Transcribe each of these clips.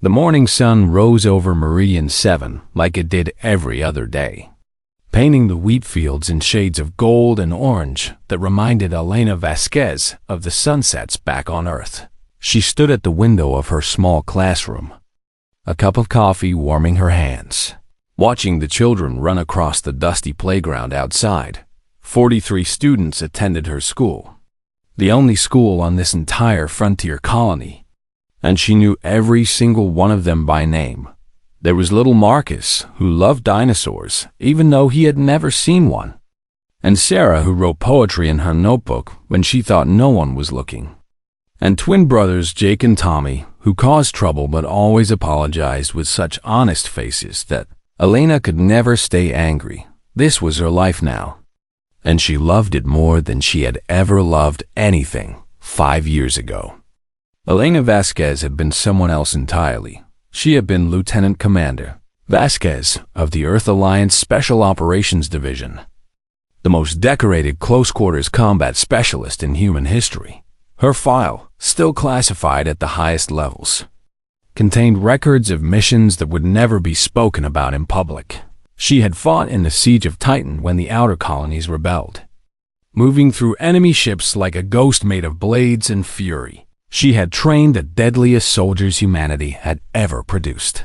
The morning sun rose over Meridian 7 like it did every other day, painting the wheat fields in shades of gold and orange that reminded Elena Vasquez of the sunsets back on Earth. She stood at the window of her small classroom, a cup of coffee warming her hands, watching the children run across the dusty playground outside. 43 students attended her school, the only school on this entire frontier colony, and she knew every single one of them by name. There was little Marcus, who loved dinosaurs, even though he had never seen one, and Sarah, who wrote poetry in her notebook when she thought no one was looking, and twin brothers Jake and Tommy, who caused trouble but always apologized with such honest faces that Elena could never stay angry. This was her life now, and she loved it more than she had ever loved anything 5 years ago. Elena Vasquez had been someone else entirely. She had been Lieutenant Commander Vasquez of the Earth Alliance Special Operations Division, the most decorated close-quarters combat specialist in human history. Her file, still classified at the highest levels, contained records of missions that would never be spoken about in public. She had fought in the Siege of Titan when the outer colonies rebelled, moving through enemy ships like a ghost made of blades and fury. She had trained the deadliest soldiers humanity had ever produced,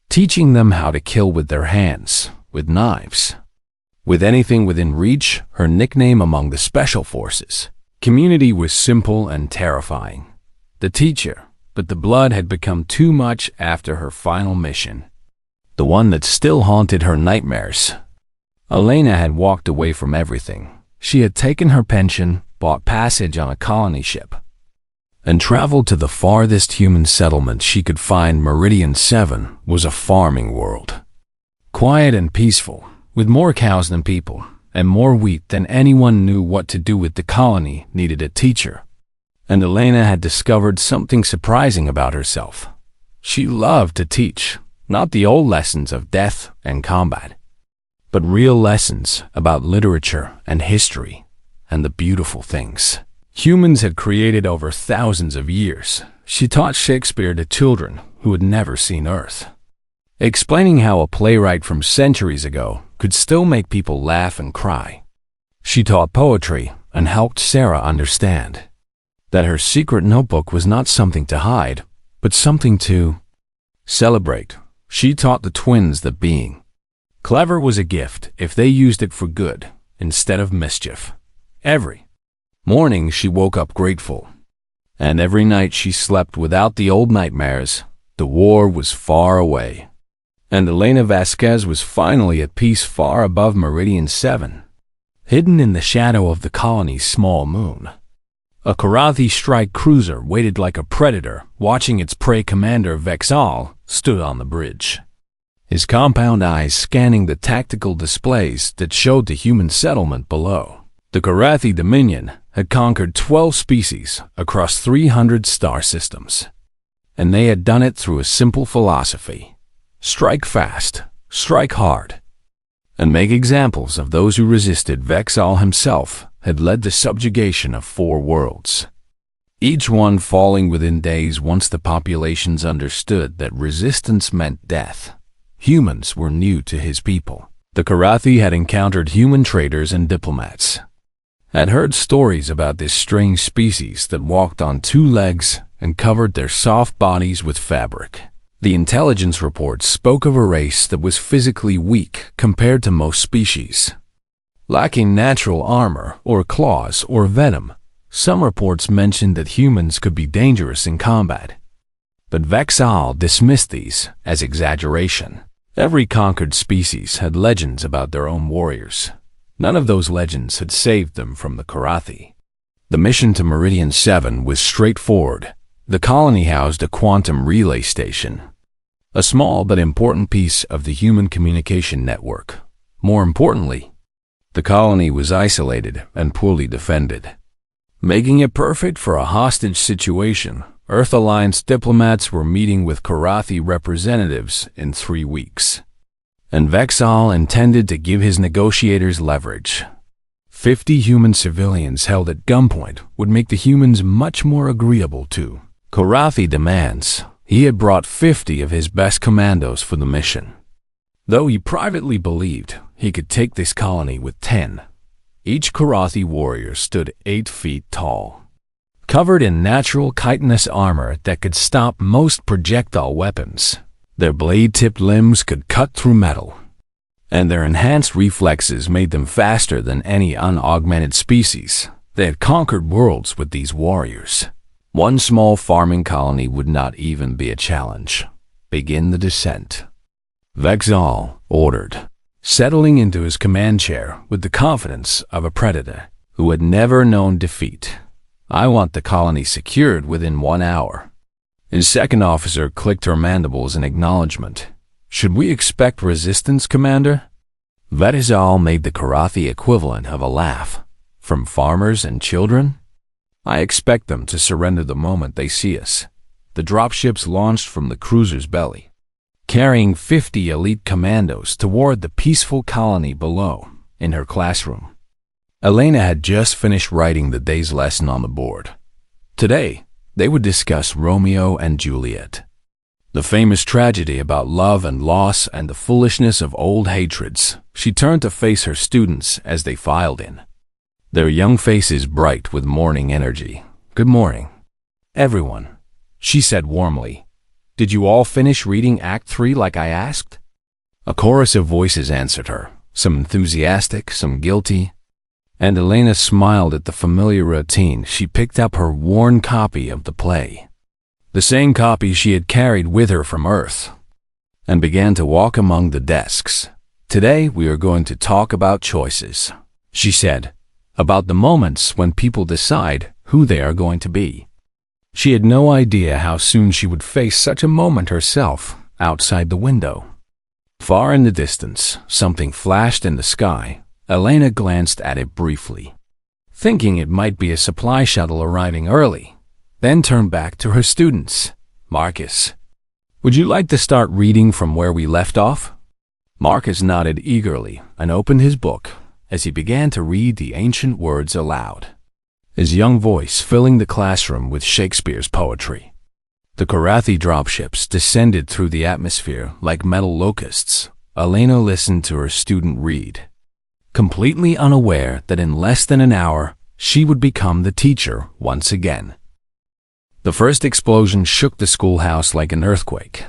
teaching them how to kill with their hands, with knives, with anything within reach. Her nickname among the Special Forces community was simple and terrifying, the teacher, but the blood had become too much after her final mission, the one that still haunted her nightmares. Elena had walked away from everything. She had taken her pension, bought passage on a colony ship, and traveled to the farthest human settlement she could find. Meridian 7 was a farming world, quiet and peaceful, with more cows than people, and more wheat than anyone knew what to do with. The colony needed a teacher, and Elena had discovered something surprising about herself. She loved to teach, not the old lessons of death and combat, but real lessons about literature and history and the beautiful things humans had created over thousands of years. She taught Shakespeare to children who had never seen Earth, explaining how a playwright from centuries ago could still make people laugh and cry. She taught poetry and helped Sarah understand that her secret notebook was not something to hide, but something to celebrate. She taught the twins that being clever was a gift if they used it for good instead of mischief. Every morning she woke up grateful, and every night she slept without the old nightmares. The war was far away, and Elena Vasquez was finally at peace far above Meridian 7, hidden in the shadow of the colony's small moon. A Karathi strike cruiser waited like a predator, watching its prey. Commander Vexal stood on the bridge, his compound eyes scanning the tactical displays that showed the human settlement below. The Karathi Dominion had conquered 12 species across 300 star systems, and they had done it through a simple philosophy: strike fast, strike hard, and make examples of those who resisted. Vexal himself had led the subjugation of 4 worlds, each one falling within days once the populations understood that resistance meant death. Humans were new to his people. The Karathi had encountered human traders and diplomats, had heard stories about this strange species that walked on 2 legs and covered their soft bodies with fabric. The intelligence reports spoke of a race that was physically weak compared to most species, lacking natural armor or claws or venom. Some reports mentioned that humans could be dangerous in combat, but Vexal dismissed these as exaggeration. Every conquered species had legends about their own warriors. None of those legends had saved them from the Karathi. The mission to Meridian 7 was straightforward. The colony housed a quantum relay station, a small but important piece of the human communication network. More importantly, the colony was isolated and poorly defended, making it perfect for a hostage situation. Earth Alliance diplomats were meeting with Karathi representatives in 3 weeks, and Vexal intended to give his negotiators leverage. 50 human civilians held at gunpoint would make the humans much more agreeable to Karathi demands. He had brought 50 of his best commandos for the mission. Though he privately believed he could take this colony with 10, each Karathi warrior stood 8 feet tall, covered in natural chitinous armor that could stop most projectile weapons. Their blade-tipped limbs could cut through metal, and their enhanced reflexes made them faster than any unaugmented species. They had conquered worlds with these warriors. One small farming colony would not even be a challenge. Begin the descent. Vexal ordered, settling into his command chair with the confidence of a predator who had never known defeat. I want the colony secured within 1 hour. His second officer clicked her mandibles in acknowledgement. Should we expect resistance, Commander? Vetizal made the Karathi equivalent of a laugh. From farmers and children? I expect them to surrender the moment they see us. The dropships launched from the cruiser's belly, carrying 50 elite commandos toward the peaceful colony below. In her classroom, Elena had just finished writing the day's lesson on the board. Today, they would discuss Romeo and Juliet, the famous tragedy about love and loss and the foolishness of old hatreds. She turned to face her students as they filed in, their young faces bright with morning energy. Good morning, everyone, she said warmly. Did you all finish reading Act 3 like I asked? A chorus of voices answered her, some enthusiastic, some guilty, and Elena smiled at the familiar routine. She picked up her worn copy of the play, the same copy she had carried with her from Earth, and began to walk among the desks. Today we are going to talk about choices, she said, about the moments when people decide who they are going to be. She had no idea how soon she would face such a moment herself. Outside the window, far in the distance, something flashed in the sky. Elena glanced at it briefly, thinking it might be a supply shuttle arriving early, then turned back to her students. Marcus, would you like to start reading from where we left off? Marcus nodded eagerly and opened his book as he began to read the ancient words aloud, his young voice filling the classroom with Shakespeare's poetry. The Karathi dropships descended through the atmosphere like metal locusts. Elena listened to her student read, completely unaware that in less than an hour she would become the teacher once again. The first explosion shook the schoolhouse like an earthquake,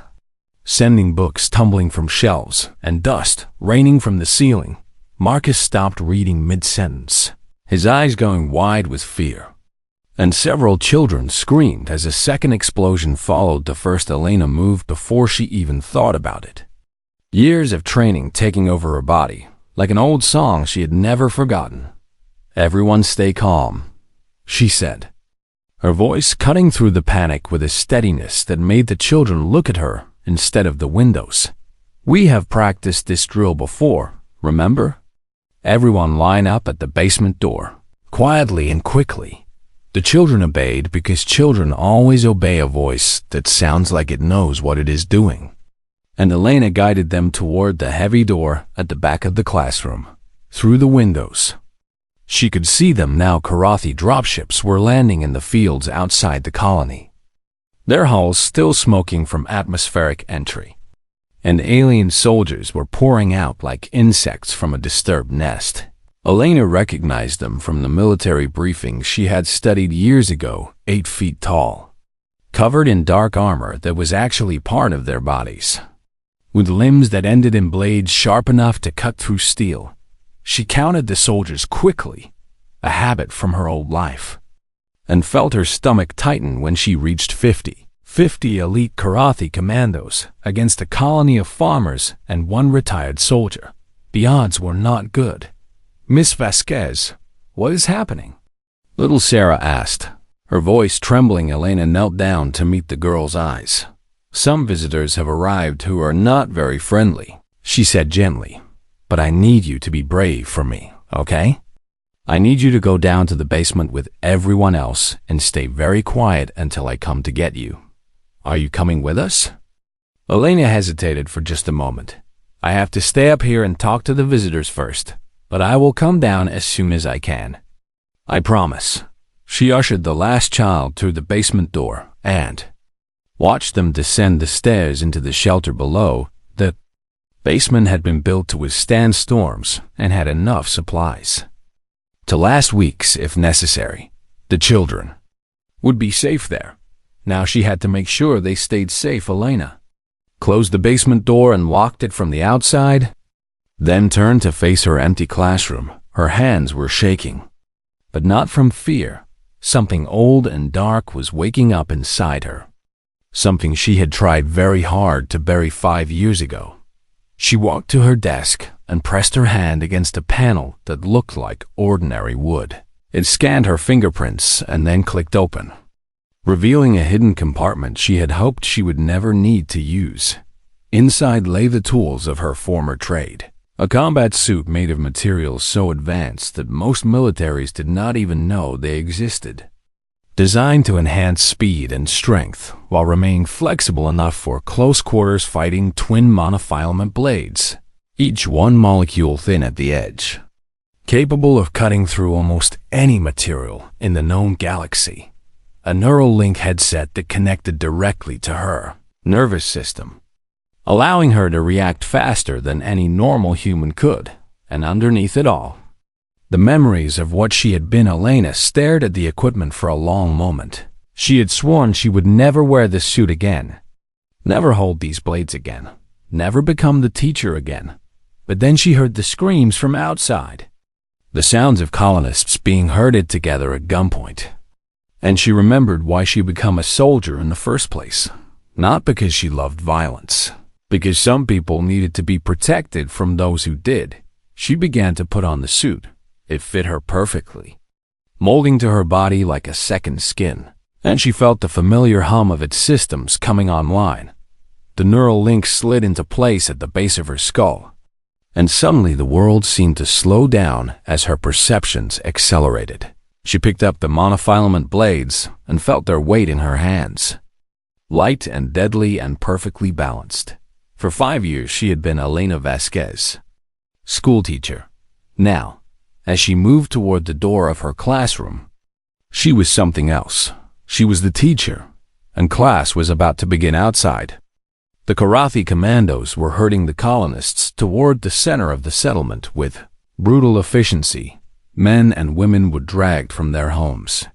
sending books tumbling from shelves and dust raining from the ceiling. Marcus stopped reading mid-sentence, his eyes going wide with fear, and several children screamed as a second explosion followed the first. Elena moved before she even thought about it, years of training taking over her body, like an old song she had never forgotten. Everyone stay calm, she said, her voice cutting through the panic with a steadiness that made the children look at her instead of the windows. We have practiced this drill before, remember? Everyone line up at the basement door, quietly and quickly. The children obeyed because children always obey a voice that sounds like it knows what it is doing. And Elena guided them toward the heavy door at the back of the classroom, through the windows. She could see them now. Karathi dropships were landing in the fields outside the colony, their hulls still smoking from atmospheric entry, and alien soldiers were pouring out like insects from a disturbed nest. Elena recognized them from the military briefings she had studied years ago. 8 feet tall, covered in dark armor that was actually part of their bodies, with limbs that ended in blades sharp enough to cut through steel. She counted the soldiers quickly, a habit from her old life, and felt her stomach tighten when she reached 50. 50 elite Karathi commandos against a colony of farmers and 1 retired soldier. The odds were not good. Miss Vasquez, what is happening? Little Sarah asked, her voice trembling. Elena knelt down to meet the girl's eyes. Some visitors have arrived who are not very friendly, she said gently, but I need you to be brave for me, okay? I need you to go down to the basement with everyone else and stay very quiet until I come to get you. Are you coming with us? Elena hesitated for just a moment. I have to stay up here and talk to the visitors first, but I will come down as soon as I can. I promise. She ushered the last child through the basement door and, watched them descend the stairs into the shelter below. The basement had been built to withstand storms and had enough supplies to last weeks if necessary. The children would be safe there. Now she had to make sure they stayed safe. Elena closed the basement door and locked it from the outside, then turned to face her empty classroom. Her hands were shaking, but not from fear. Something old and dark was waking up inside her. Something she had tried very hard to bury 5 years ago. She walked to her desk and pressed her hand against a panel that looked like ordinary wood. It scanned her fingerprints and then clicked open, revealing a hidden compartment she had hoped she would never need to use. Inside lay the tools of her former trade. A combat suit made of materials so advanced that most militaries did not even know they existed. Designed to enhance speed and strength while remaining flexible enough for close-quarters fighting, twin monofilament blades, each one molecule thin at the edge, capable of cutting through almost any material in the known galaxy. A neural link headset that connected directly to her nervous system, allowing her to react faster than any normal human could. And underneath it all, the memories of what she had been. Elena stared at the equipment for a long moment. She had sworn she would never wear this suit again, never hold these blades again, never become the teacher again. But then she heard the screams from outside, the sounds of colonists being herded together at gunpoint. And she remembered why she had become a soldier in the first place. Not because she loved violence, because some people needed to be protected from those who did. She began to put on the suit. It fit her perfectly, molding to her body like a second skin, and she felt the familiar hum of its systems coming online. The neural link slid into place at the base of her skull, and suddenly the world seemed to slow down as her perceptions accelerated. She picked up the monofilament blades and felt their weight in her hands, light and deadly and perfectly balanced. For 5 years she had been Elena Vasquez, schoolteacher. Now, as she moved toward the door of her classroom, she was something else. She was the teacher, and class was about to begin outside. The Karathi Commandos were herding the colonists toward the center of the settlement with brutal efficiency. Men and women were dragged from their homes,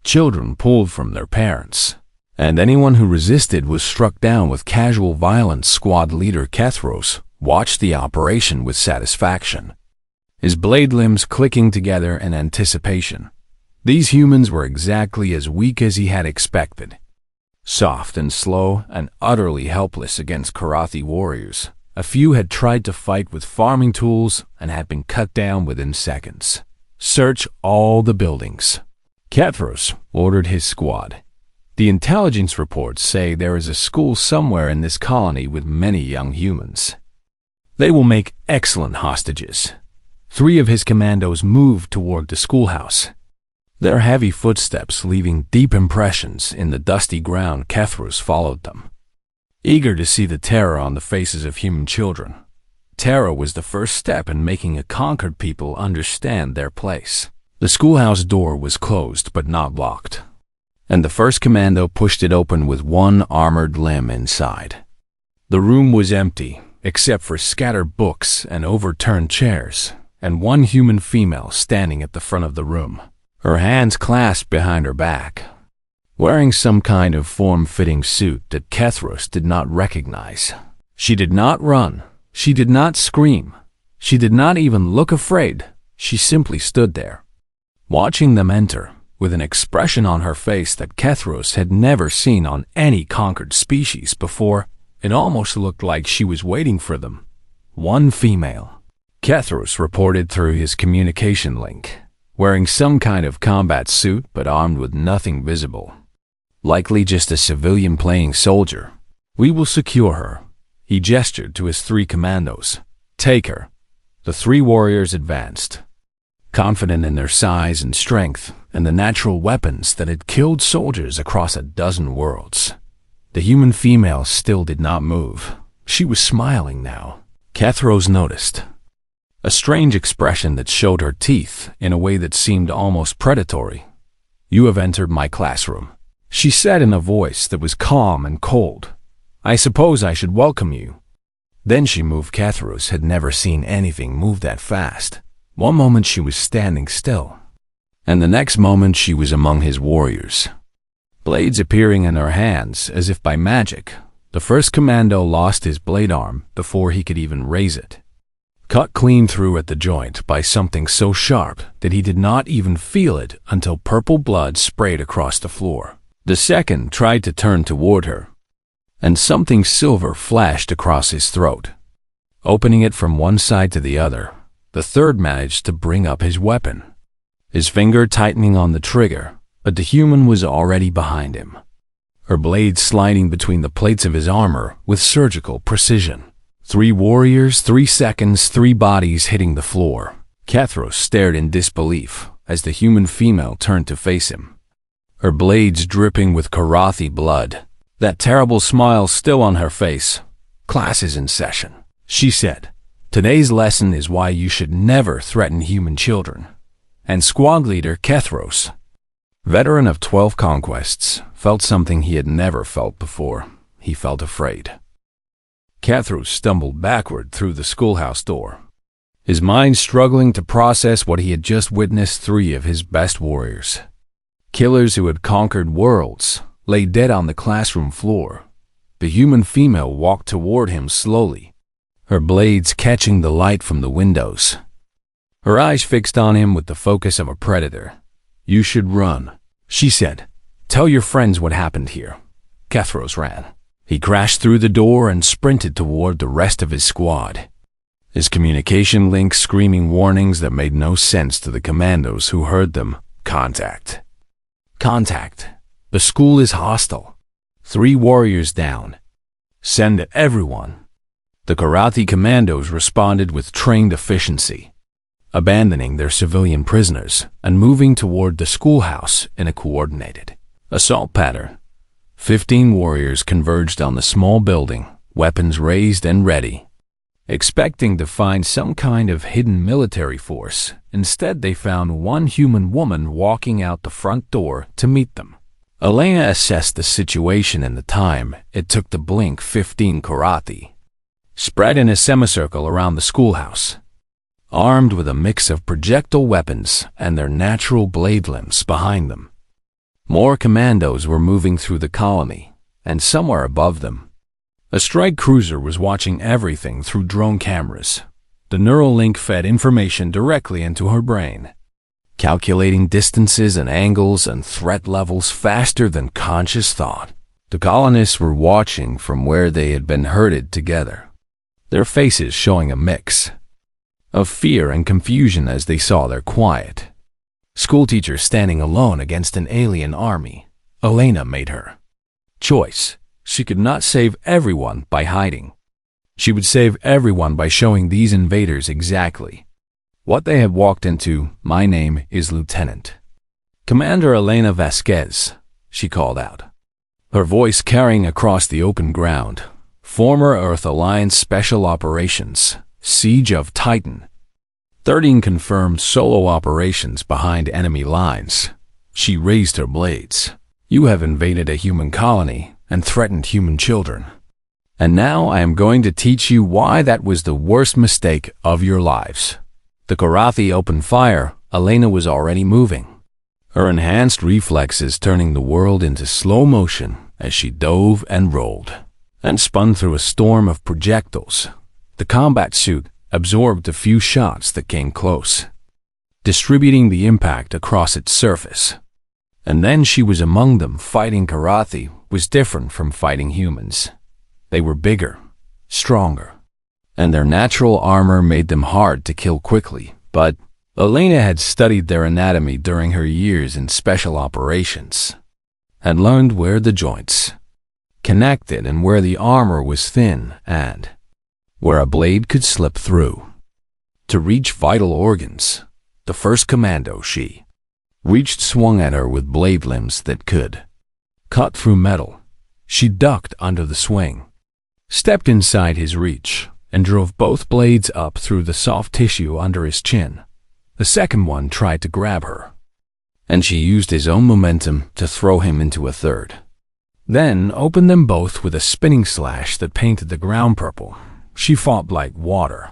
children pulled from their parents, and anyone who resisted was struck down with casual violence. Squad leader Kethros watched the operation with satisfaction, his blade limbs clicking together in anticipation. These humans were exactly as weak as he had expected, soft and slow and utterly helpless against Karathi warriors. A few had tried to fight with farming tools and had been cut down within seconds. Search all the buildings, Kethros ordered his squad. The intelligence reports say there is a school somewhere in this colony with many young humans. They will make excellent hostages. 3 of his commandos moved toward the schoolhouse, their heavy footsteps leaving deep impressions in the dusty ground. Kethros followed them, eager to see the terror on the faces of human children. Terror was the first step in making a conquered people understand their place. The schoolhouse door was closed but not locked, and the first commando pushed it open with one armored limb inside. The room was empty, except for scattered books and overturned chairs, and one human female standing at the front of the room, her hands clasped behind her back, wearing some kind of form-fitting suit that Kethros did not recognize. She did not run. She did not scream. She did not even look afraid. She simply stood there, watching them enter, with an expression on her face that Kethros had never seen on any conquered species before. It almost looked like she was waiting for them. One female, Kethros reported through his communication link, wearing some kind of combat suit but armed with nothing visible. Likely just a civilian playing soldier. We will secure her. He gestured to his 3 commandos. Take her. The 3 warriors advanced, confident in their size and strength and the natural weapons that had killed soldiers across a dozen worlds. The human female still did not move. She was smiling now. Kethros noticed a strange expression that showed her teeth in a way that seemed almost predatory. You have entered my classroom, she said in a voice that was calm and cold. "I suppose I should welcome you." Then she moved. Kathros had never seen anything move that fast. One moment she was standing still, and the next moment she was among his warriors, blades appearing in her hands as if by magic. The first commando lost his blade arm before he could even raise it, cut clean through at the joint by something so sharp that he did not even feel it until purple blood sprayed across the floor. The second tried to turn toward her, and something silver flashed across his throat, opening it from one side to the other. The third managed to bring up his weapon, his finger tightening on the trigger, but the human was already behind him, her blade sliding between the plates of his armor with surgical precision. 3 warriors, 3 seconds, 3 bodies hitting the floor. Kathros stared in disbelief as the human female turned to face him, her blades dripping with Karathi blood, that terrible smile still on her face. "Class is in session," she said. "Today's lesson is why you should never threaten human children." And squad leader Kathros, veteran of 12 conquests, felt something he had never felt before. He felt afraid. Kathros stumbled backward through the schoolhouse door, his mind struggling to process what he had just witnessed. 3 of his best warriors, killers who had conquered worlds, lay dead on the classroom floor. The human female walked toward him slowly, her blades catching the light from the windows, her eyes fixed on him with the focus of a predator. "You should run," she said. "Tell your friends what happened here." Kathros ran. He crashed through the door and sprinted toward the rest of his squad, his communication link screaming warnings that made no sense to the commandos who heard them. "Contact. Contact. The school is hostile. 3 warriors down. Send everyone." The Karathi commandos responded with trained efficiency, abandoning their civilian prisoners and moving toward the schoolhouse in a coordinated assault pattern. 15 warriors converged on the small building, weapons raised and ready, expecting to find some kind of hidden military force. Instead, they found one human woman walking out the front door to meet them. Elena assessed the situation in the time it took to blink. 15 Karathi, spread in a semicircle around the schoolhouse, armed with a mix of projectile weapons and their natural blade limbs behind them. More commandos were moving through the colony, and somewhere above them, a strike cruiser was watching everything through drone cameras. The neural link fed information directly into her brain, calculating distances and angles and threat levels faster than conscious thought. The colonists were watching from where they had been herded together, their faces showing a mix of fear and confusion as they saw their quiet schoolteacher standing alone against an alien army. Elena made her choice. She could not save everyone by hiding. She would save everyone by showing these invaders exactly what they had walked into. "My name is Lieutenant Commander Elena Vasquez," she called out, her voice carrying across the open ground. "Former Earth Alliance Special Operations, Siege of Titan. 13 confirmed solo operations behind enemy lines." She raised her blades. "You have invaded a human colony and threatened human children. And now I am going to teach you why that was the worst mistake of your lives." The Karathi opened fire. Elena was already moving, her enhanced reflexes turning the world into slow motion as she dove and rolled and spun through a storm of projectiles. The combat suit absorbed a few shots that came close, distributing the impact across its surface. And then she was among them. Fighting Karathi was different from fighting humans. They were bigger, stronger, and their natural armor made them hard to kill quickly. But Elena had studied their anatomy during her years in special operations, had learned where the joints connected and where the armor was thin and where a blade could slip through to reach vital organs. The first commando she reached swung at her with blade limbs that could cut through metal. She ducked under the swing, stepped inside his reach, and drove both blades up through the soft tissue under his chin. The second one tried to grab her, and she used his own momentum to throw him into a third. Then opened them both with a spinning slash that painted the ground purple. She fought like water,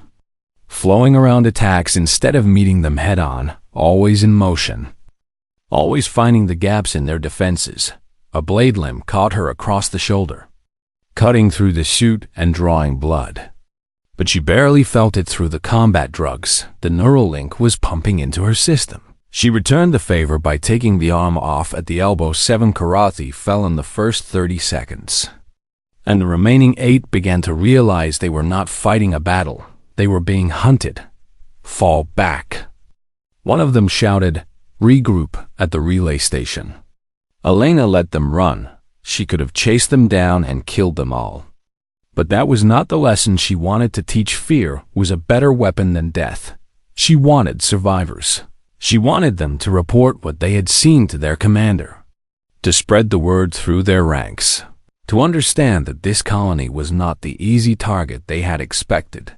flowing around attacks instead of meeting them head-on, always in motion, always finding the gaps in their defenses. A blade limb caught her across the shoulder, cutting through the suit and drawing blood. But she barely felt it through the combat drugs the neural link was pumping into her system. She returned the favor by taking the arm off at the elbow. 7 karate fell in the first 30 seconds, and the remaining 8 began to realize they were not fighting a battle. They were being hunted. Fall back. One of them shouted, "Regroup," at the relay station. Elena let them run. She could have chased them down and killed them all. But that was not the lesson she wanted to teach. Fear was a better weapon than death. She wanted survivors. She wanted them to report what they had seen to their commander, to spread the word through their ranks, to understand that this colony was not the easy target they had expected.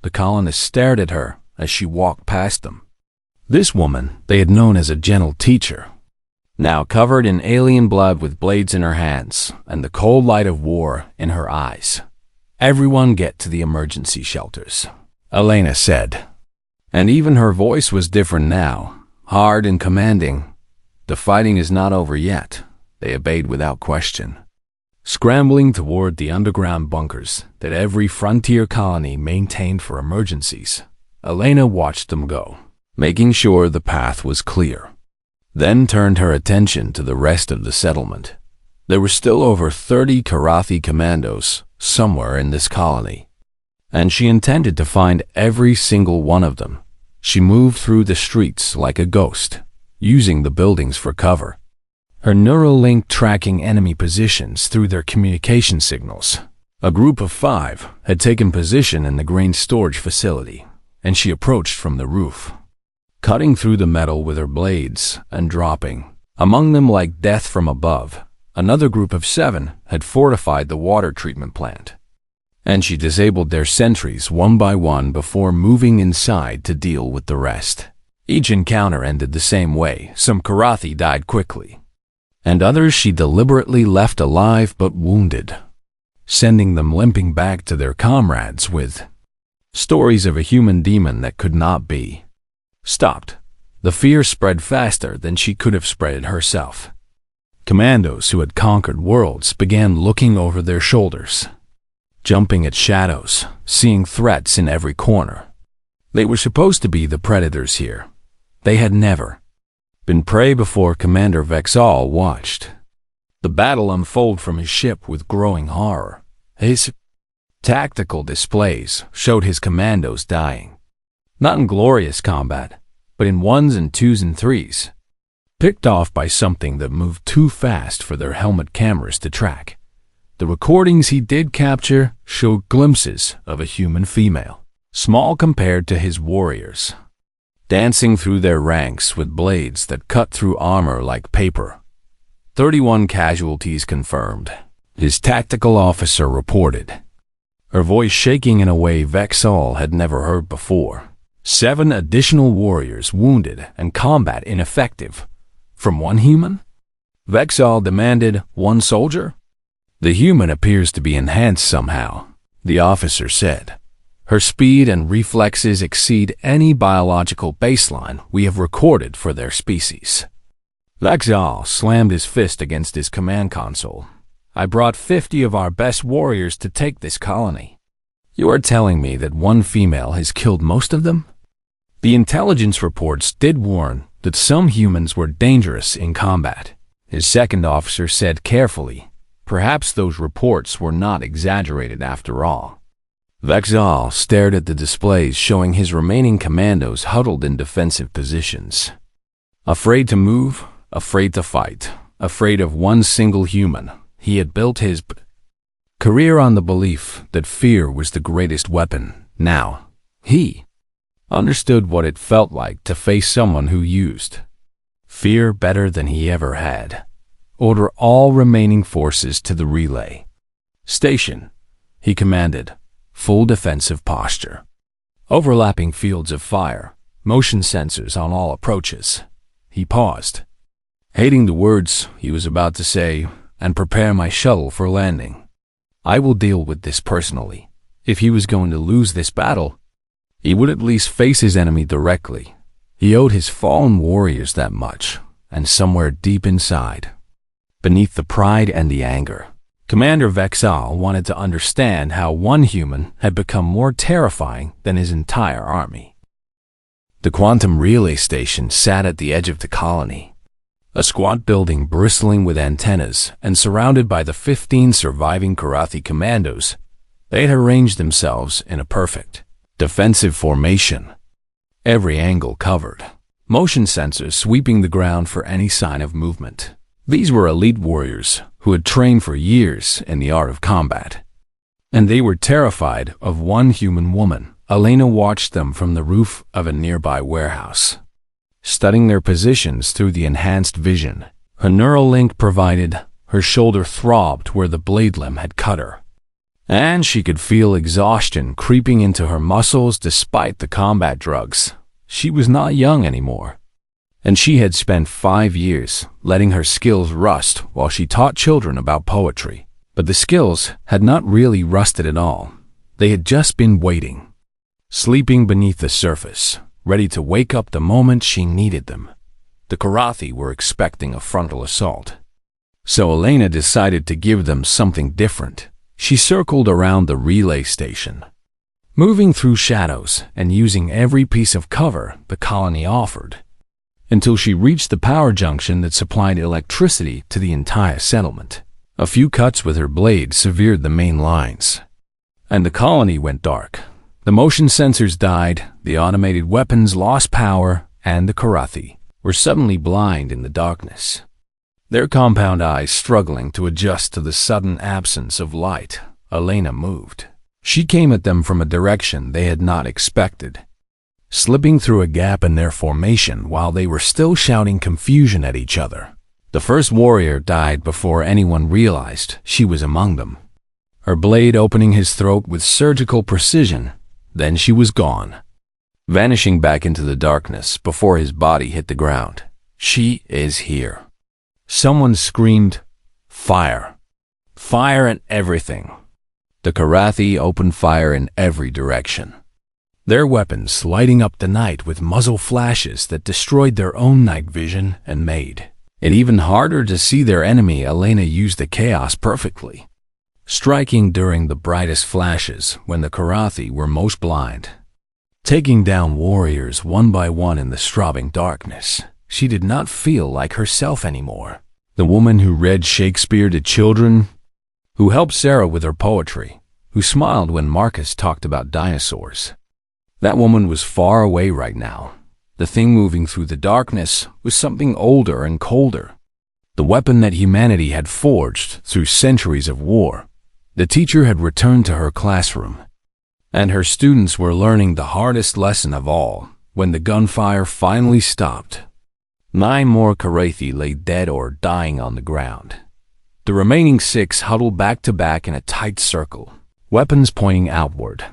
The colonists stared at her as she walked past them. This woman they had known as a gentle teacher, now covered in alien blood with blades in her hands and the cold light of war in her eyes. "Everyone get to the emergency shelters," Elena said. And even her voice was different now, hard and commanding. "The fighting is not over yet." They obeyed without question, scrambling toward the underground bunkers that every frontier colony maintained for emergencies. Elena watched them go, making sure the path was clear, then turned her attention to the rest of the settlement. There were still over 30 karate commandos somewhere in this colony, and she intended to find every single one of them. She moved through the streets like a ghost, using the buildings for cover, her neural link tracking enemy positions through their communication signals. A group of 5 had taken position in the grain storage facility, and she approached from the roof, cutting through the metal with her blades and dropping among them like death from above. Another group of 7 had fortified the water treatment plant, and she disabled their sentries one by one before moving inside to deal with the rest. Each encounter ended the same way. Some karate died quickly, and others she deliberately left alive but wounded, sending them limping back to their comrades with stories of a human demon that could not be stopped. The fear spread faster than she could have spread it herself. Commandos who had conquered worlds began looking over their shoulders, jumping at shadows, seeing threats in every corner. They were supposed to be the predators here. They had never been prey before. Commander Vexal watched the battle unfold from his ship with growing horror. His tactical displays showed his commandos dying, not in glorious combat, but in 1s and 2s and 3s, picked off by something that moved too fast for their helmet cameras to track. The recordings he did capture showed glimpses of a human female, small compared to his warriors, dancing through their ranks with blades that cut through armor like paper. 31 casualties confirmed, his tactical officer reported, her voice shaking in a way Vexal had never heard before. 7 additional warriors wounded and combat ineffective. From one human? Vexal demanded. 1 soldier? "The human appears to be enhanced somehow," the officer said. "Her speed and reflexes exceed any biological baseline we have recorded for their species." Vexal slammed his fist against his command console. "I brought 50 of our best warriors to take this colony. You are telling me that 1 female has killed most of them?" The intelligence reports did warn that some humans were dangerous in combat, his second officer said carefully. Perhaps those reports were not exaggerated after all. Vexal stared at the displays showing his remaining commandos huddled in defensive positions, afraid to move, afraid to fight, afraid of one single human. He had built his career on the belief that fear was the greatest weapon. Now, he understood what it felt like to face someone who used fear better than he ever had. "Order all remaining forces to the relay station," he commanded. "Full defensive posture. Overlapping fields of fire, motion sensors on all approaches." He paused, hating the words he was about to say, and prepare my shuttle for landing. I will deal with this personally. If he was going to lose this battle, he would at least face his enemy directly. He owed his fallen warriors that much, and somewhere deep inside, beneath the pride and the anger, Commander Vexal wanted to understand how one human had become more terrifying than his entire army. The quantum relay station sat at the edge of the colony, a squat building bristling with antennas and surrounded by the 15 surviving Karathi commandos. They had arranged themselves in a perfect defensive formation, every angle covered, motion sensors sweeping the ground for any sign of movement. These were elite warriors who had trained for years in the art of combat, and they were terrified of one human woman. Elena watched them from the roof of a nearby warehouse, studying their positions through the enhanced vision. Her neural link provided, her shoulder throbbed where the blade limb had cut her, and she could feel exhaustion creeping into her muscles despite the combat drugs. She was not young anymore, and she had spent 5 years letting her skills rust while she taught children about poetry. But the skills had not really rusted at all. They had just been waiting, sleeping beneath the surface, ready to wake up the moment she needed them. The Karathi were expecting a frontal assault, so Elena decided to give them something different. She circled around the relay station, moving through shadows and using every piece of cover the colony offered, until she reached the power junction that supplied electricity to the entire settlement. A few cuts with her blade severed the main lines, and the colony went dark. The motion sensors died, the automated weapons lost power, and the Karathi were suddenly blind in the darkness, their compound eyes struggling to adjust to the sudden absence of light. Elena moved. She came at them from a direction they had not expected, slipping through a gap in their formation while they were still shouting confusion at each other. The first warrior died before anyone realized she was among them, her blade opening his throat with surgical precision. Then she was gone, vanishing back into the darkness before his body hit the ground. She is here. Someone screamed, "Fire! Fire and everything!" The Karathi opened fire in every direction, their weapons lighting up the night with muzzle flashes that destroyed their own night vision and made it even harder to see their enemy. Elena used the chaos perfectly, striking during the brightest flashes when the Karathi were most blind, taking down warriors one by one in the strobing darkness. She did not feel like herself anymore. The woman who read Shakespeare to children, who helped Sarah with her poetry, who smiled when Marcus talked about dinosaurs. That woman was far away right now. The thing moving through the darkness was something older and colder, the weapon that humanity had forged through centuries of war. The teacher had returned to her classroom, and her students were learning the hardest lesson of all. When the gunfire finally stopped, 9 more Karathi lay dead or dying on the ground. The remaining 6 huddled back to back in a tight circle, weapons pointing outward,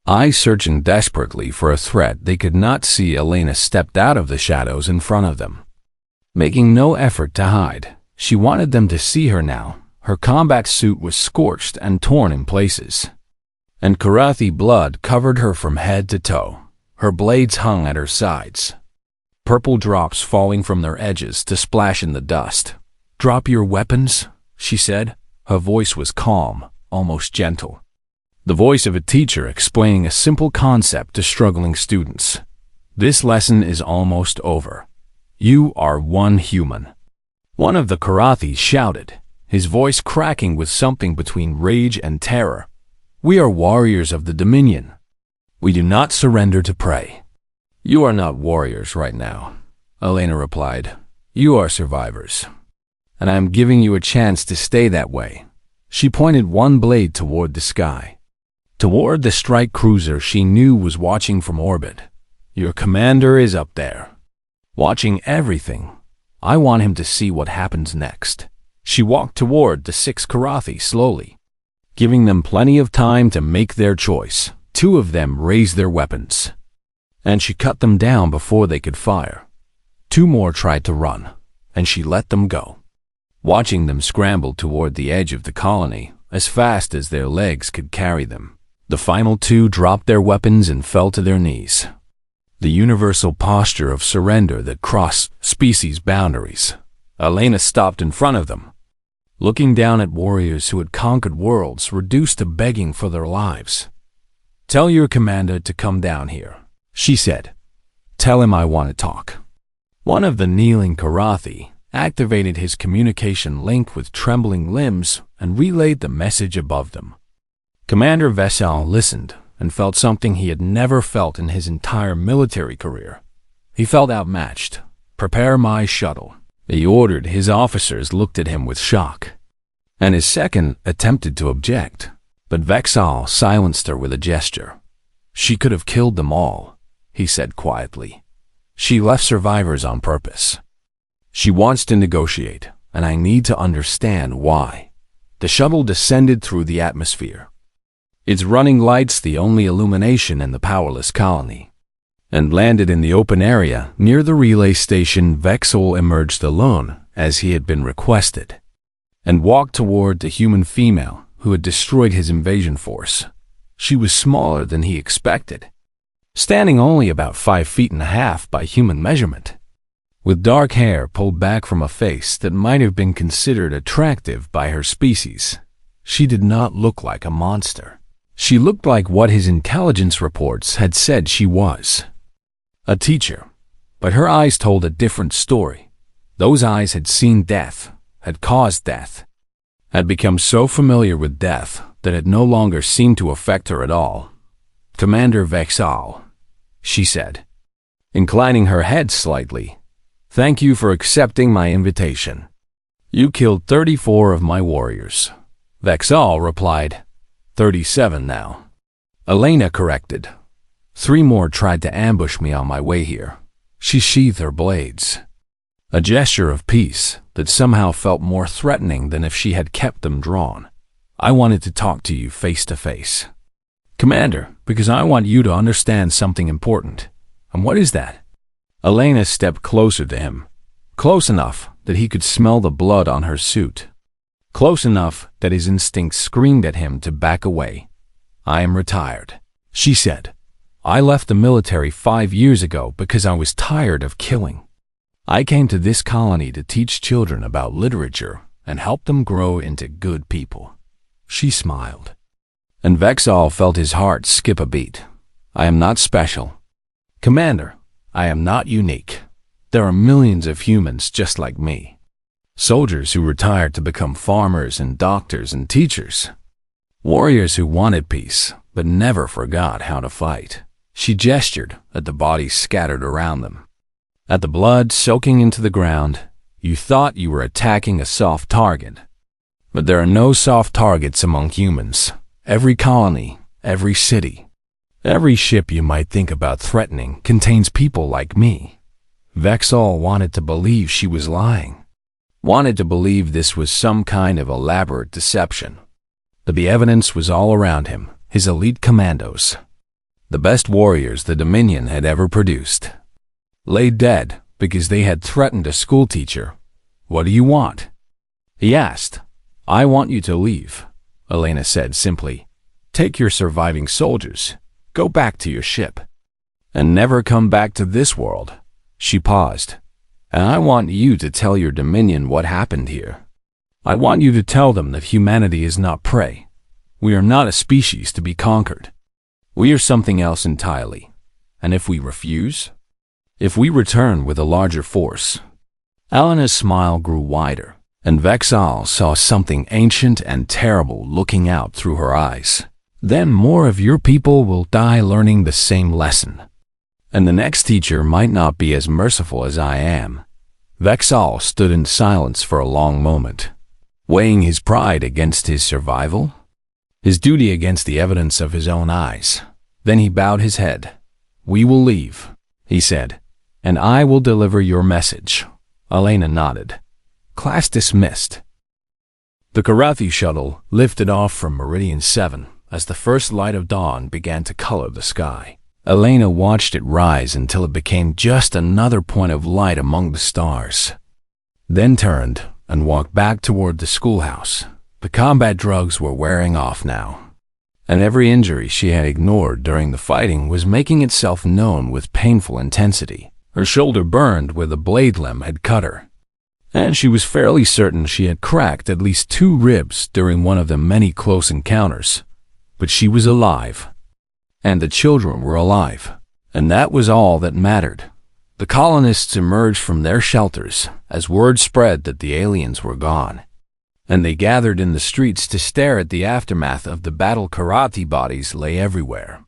eyes searching desperately for a threat they could not see. Elena stepped out of the shadows in front of them, making no effort to hide. She wanted them to see her now. Her combat suit was scorched and torn in places, and Karathi blood covered her from head to toe. Her blades hung at her sides, purple drops falling from their edges to splash in the dust. "Drop your weapons," she said. Her voice was calm, almost gentle, the voice of a teacher explaining a simple concept to struggling students. "This lesson is almost over. You are one human." One of the Karathis shouted, his voice cracking with something between rage and terror. "We are warriors of the Dominion. We do not surrender to prey." "You are not warriors right now," Elena replied. "You are survivors, and I am giving you a chance to stay that way." She pointed one blade toward the sky, toward the strike cruiser she knew was watching from orbit. "Your commander is up there, watching everything. I want him to see what happens next." She walked toward the 6 Karathi slowly, giving them plenty of time to make their choice. 2 of them raised their weapons, and she cut them down before they could fire. 2 more tried to run, and she let them go. Watching them scramble toward the edge of the colony as fast as their legs could carry them, the final two dropped their weapons and fell to their knees. The universal posture of surrender that crossed species boundaries. Elena stopped in front of them, looking down at warriors who had conquered worlds reduced to begging for their lives. "Tell your commander to come down here," she said. "Tell him I want to talk." One of the kneeling Karathi activated his communication link with trembling limbs and relayed the message above them. Commander Vessal listened and felt something he had never felt in his entire military career. He felt outmatched. "Prepare my shuttle," he ordered. His officers looked at him with shock, and his second attempted to object, but Vexal silenced her with a gesture. "She could have killed them all," he said quietly. "She left survivors on purpose. She wants to negotiate, and I need to understand why." The shuttle descended through the atmosphere, its running lights the only illumination in the powerless colony, and landed in the open area near the relay station. Vexal emerged alone, as he had been requested, and walked toward the human female who had destroyed his invasion force. She was smaller than he expected, standing only about 5.5 feet by human measurement, with dark hair pulled back from a face that might have been considered attractive by her species. She did not look like a monster. She looked like what his intelligence reports had said she was. A teacher. But her eyes told a different story. Those eyes had seen death, had caused death, had become so familiar with death that it no longer seemed to affect her at all. "Commander Vexal," she said, inclining her head slightly, "thank you for accepting my invitation. You killed 34 of my warriors." Vexal replied, 37 now. Elena corrected. 3 more tried to ambush me on my way here." She sheathed her blades, a gesture of peace that somehow felt more threatening than if she had kept them drawn. "I wanted to talk to you face to face, Commander, because I want you to understand something important." "And what is that?" Elena stepped closer to him, close enough that he could smell the blood on her suit, close enough that his instincts screamed at him to back away. "I am retired," she said. "I left the military 5 years ago because I was tired of killing. I came to this colony to teach children about literature and help them grow into good people." She smiled, and Vexal felt his heart skip a beat. "I am not special, Commander. I am not unique. There are millions of humans just like me. Soldiers who retired to become farmers and doctors and teachers. Warriors who wanted peace, but never forgot how to fight." She gestured at the bodies scattered around them, at the blood soaking into the ground. "You thought you were attacking a soft target. But there are no soft targets among humans. Every colony, every city, every ship you might think about threatening contains people like me." Vexal wanted to believe she was lying, wanted to believe this was some kind of elaborate deception. But the evidence was all around him, his elite commandos, the best warriors the Dominion had ever produced, lay dead because they had threatened a schoolteacher. "What do you want?" he asked. "I want you to leave," Elena said simply. "Take your surviving soldiers, go back to your ship, and never come back to this world." She paused. "And I want you to tell your Dominion what happened here. I want you to tell them that humanity is not prey. We are not a species to be conquered. We are something else entirely. And if we refuse? If we return with a larger force?" Elena's smile grew wider, and Vexal saw something ancient and terrible looking out through her eyes. "Then more of your people will die learning the same lesson. And the next teacher might not be as merciful as I am." Vexal stood in silence for a long moment, weighing his pride against his survival, his duty against the evidence of his own eyes. Then he bowed his head. "We will leave," he said, "and I will deliver your message." Elena nodded. Class dismissed. The Karathi shuttle lifted off from Meridian 7 as the first light of dawn began to color the sky. Elena watched it rise until it became just another point of light among the stars. then turned and walked back toward the schoolhouse. The combat drugs were wearing off now, and every injury she had ignored during the fighting was making itself known with painful intensity. Her shoulder burned where the blade limb had cut her, and she was fairly certain she had cracked at least 2 ribs during one of the many close encounters. But she was alive, and the children were alive, and that was all that mattered. The colonists emerged from their shelters as word spread that the aliens were gone, and they gathered in the streets to stare at the aftermath of the battle. Karate bodies lay everywhere,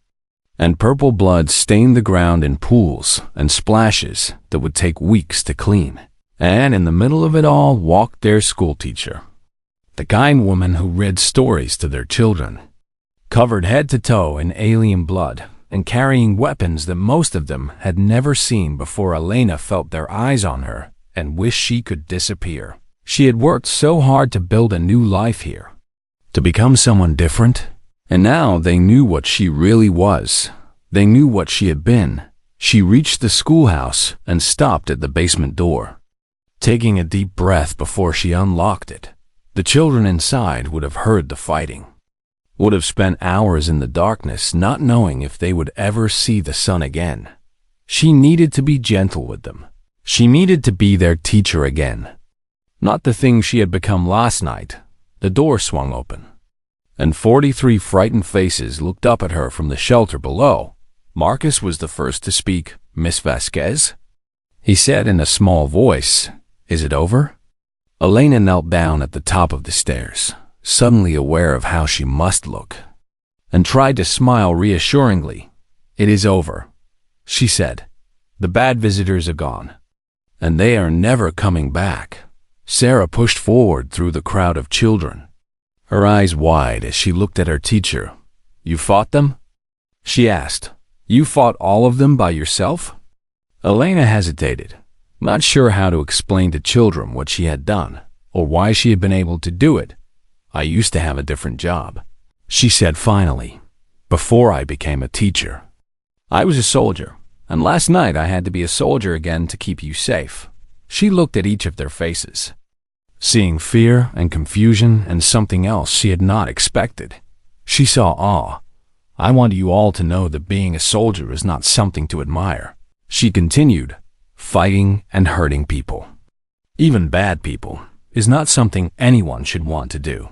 and purple blood stained the ground in pools and splashes that would take weeks to clean. And in the middle of it all walked their schoolteacher, the kind woman who read stories to their children, covered head to toe in alien blood and carrying weapons that most of them had never seen before. Elena felt their eyes on her and wished she could disappear. She had worked so hard to build a new life here, to become someone different, and now they knew what she really was. They knew what she had been. She reached the schoolhouse and stopped at the basement door, taking a deep breath before she unlocked it. The children inside would have heard the fighting, would have spent hours in the darkness not knowing if they would ever see the sun again. She needed to be gentle with them. She needed to be their teacher again, not the thing she had become last night. The door swung open, and 43 frightened faces looked up at her from the shelter below. Marcus was the first to speak. "Miss Vasquez?" he said in a small voice. "Is it over?" Elena knelt down at the top of the stairs, suddenly aware of how she must look, and tried to smile reassuringly. "It is over," she said. "The bad visitors are gone, and they are never coming back." Sarah pushed forward through the crowd of children, her eyes wide as she looked at her teacher. "You fought them?" she asked. "You fought all of them by yourself?" Elena hesitated, not sure how to explain to children what she had done, or why she had been able to do it. "I used to have a different job," she said finally, "before I became a teacher. I was a soldier, and last night I had to be a soldier again to keep you safe." She looked at each of their faces, seeing fear and confusion and something else she had not expected. She saw awe. "I want you all to know that being a soldier is not something to admire," she continued. "Fighting and hurting people, even bad people, is not something anyone should want to do."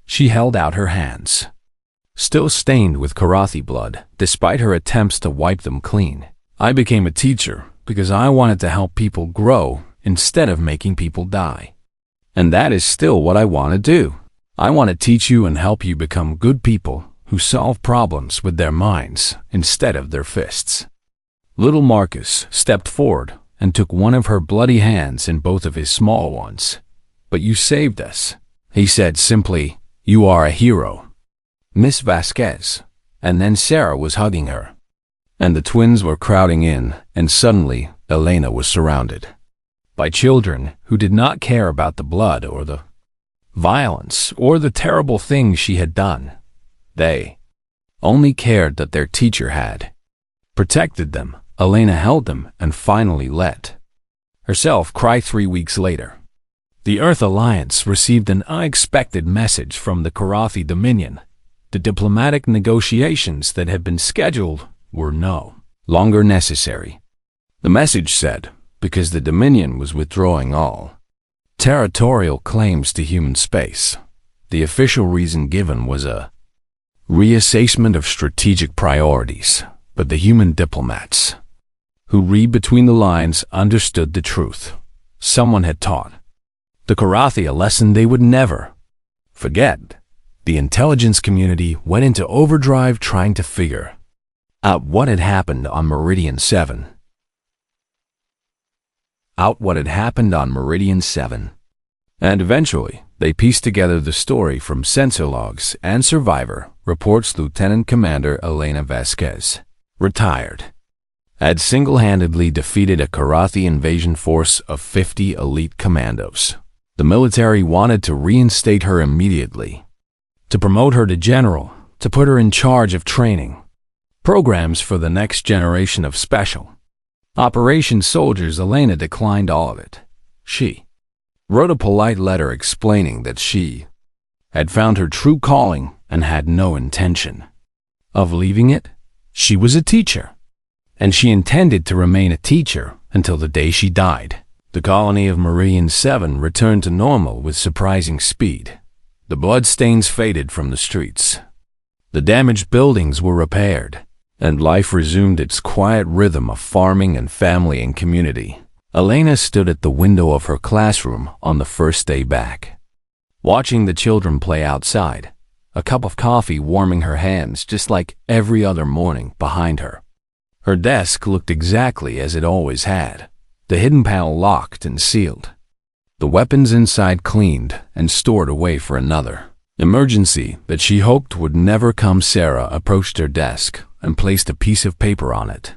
She held out her hands, still stained with Karathi blood, despite her attempts to wipe them clean. "I became a teacher because I wanted to help people grow instead of making people die. And that is still what I want to do. I want to teach you and help you become good people who solve problems with their minds instead of their fists." Little Marcus stepped forward and took one of her bloody hands in both of his small ones. "But you saved us," he said simply. "You are a hero, Miss Vasquez." And then Sarah was hugging her, and the twins were crowding in, and suddenly Elena was surrounded by children who did not care about the blood or the violence or the terrible things she had done. They only cared that their teacher had protected them. Elena held them and finally let herself cry. 3 weeks later, the Earth Alliance received an unexpected message from the Karathi Dominion. The diplomatic negotiations that had been scheduled were no longer necessary. The message said, because the Dominion was withdrawing all territorial claims to human space, the official reason given was a reassessment of strategic priorities. But the human diplomats, who read between the lines, understood the truth. Someone had taught the Karathi a lesson they would never forget. The intelligence community went into overdrive trying to figure out what had happened on Meridian 7. And eventually, they pieced together the story from sensor logs and survivor reports. Lieutenant Commander Elena Vasquez, retired, had single-handedly defeated a Karathi invasion force of 50 elite commandos. The military wanted to reinstate her immediately, to promote her to general, to put her in charge of training programs for the next generation of special operations soldiers. Elena declined all of it. She wrote a polite letter explaining that she had found her true calling and had no intention of leaving it. She was a teacher, and she intended to remain a teacher until the day she died. The colony of Meridian 7 returned to normal with surprising speed. The bloodstains faded from the streets. The damaged buildings were repaired, and life resumed its quiet rhythm of farming and family and community. Elena stood at the window of her classroom on the first day back, watching the children play outside, a cup of coffee warming her hands just like every other morning behind her. Her desk looked exactly as it always had, the hidden panel locked and sealed, the weapons inside cleaned and stored away for another emergency that she hoped would never come. Sarah approached her desk and placed a piece of paper on it,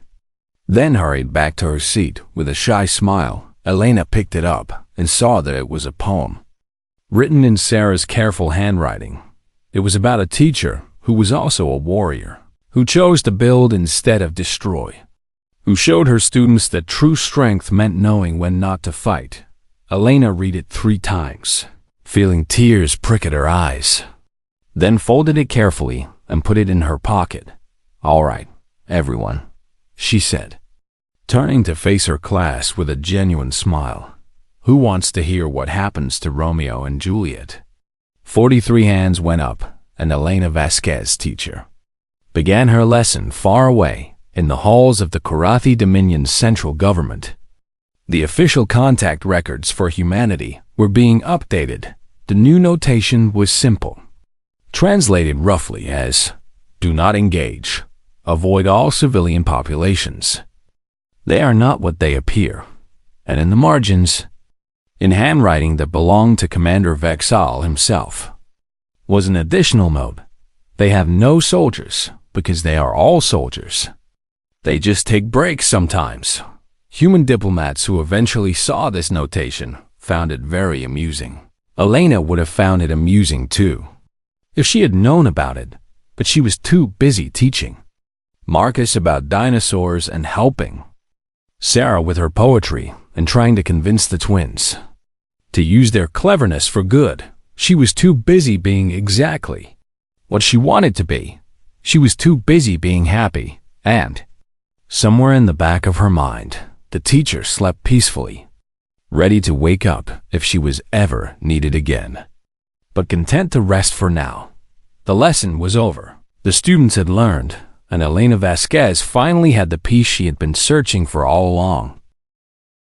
then hurried back to her seat with a shy smile. Elena picked it up and saw that it was a poem, written in Sarah's careful handwriting. It was about a teacher who was also a warrior, who chose to build instead of destroy, who showed her students that true strength meant knowing when not to fight. Elena read it 3 times, feeling tears prick at her eyes, then folded it carefully and put it in her pocket. "All right, everyone," she said, turning to face her class with a genuine smile. "Who wants to hear what happens to Romeo and Juliet?" 43 hands went up, and Elena Vasquez, teacher, began her lesson far away in the halls of the Karathi Dominion's central government. The official contact records for humanity were being updated. The new notation was simple, translated roughly as, "Do not engage. Avoid all civilian populations. They are not what they appear." And in the margins, in handwriting that belonged to Commander Vexal himself, was an additional note: "They have no soldiers because they are all soldiers. They just take breaks sometimes." Human diplomats who eventually saw this notation found it very amusing. Elena would have found it amusing too, if she had known about it, but she was too busy teaching Marcus about dinosaurs and helping Sarah with her poetry and trying to convince the twins to use their cleverness for good. She was too busy being exactly what she wanted to be. She was too busy being happy, and somewhere in the back of her mind, the teacher slept peacefully, ready to wake up if she was ever needed again, but content to rest for now. The lesson was over. The students had learned, and Elena Vasquez finally had the peace she had been searching for all along.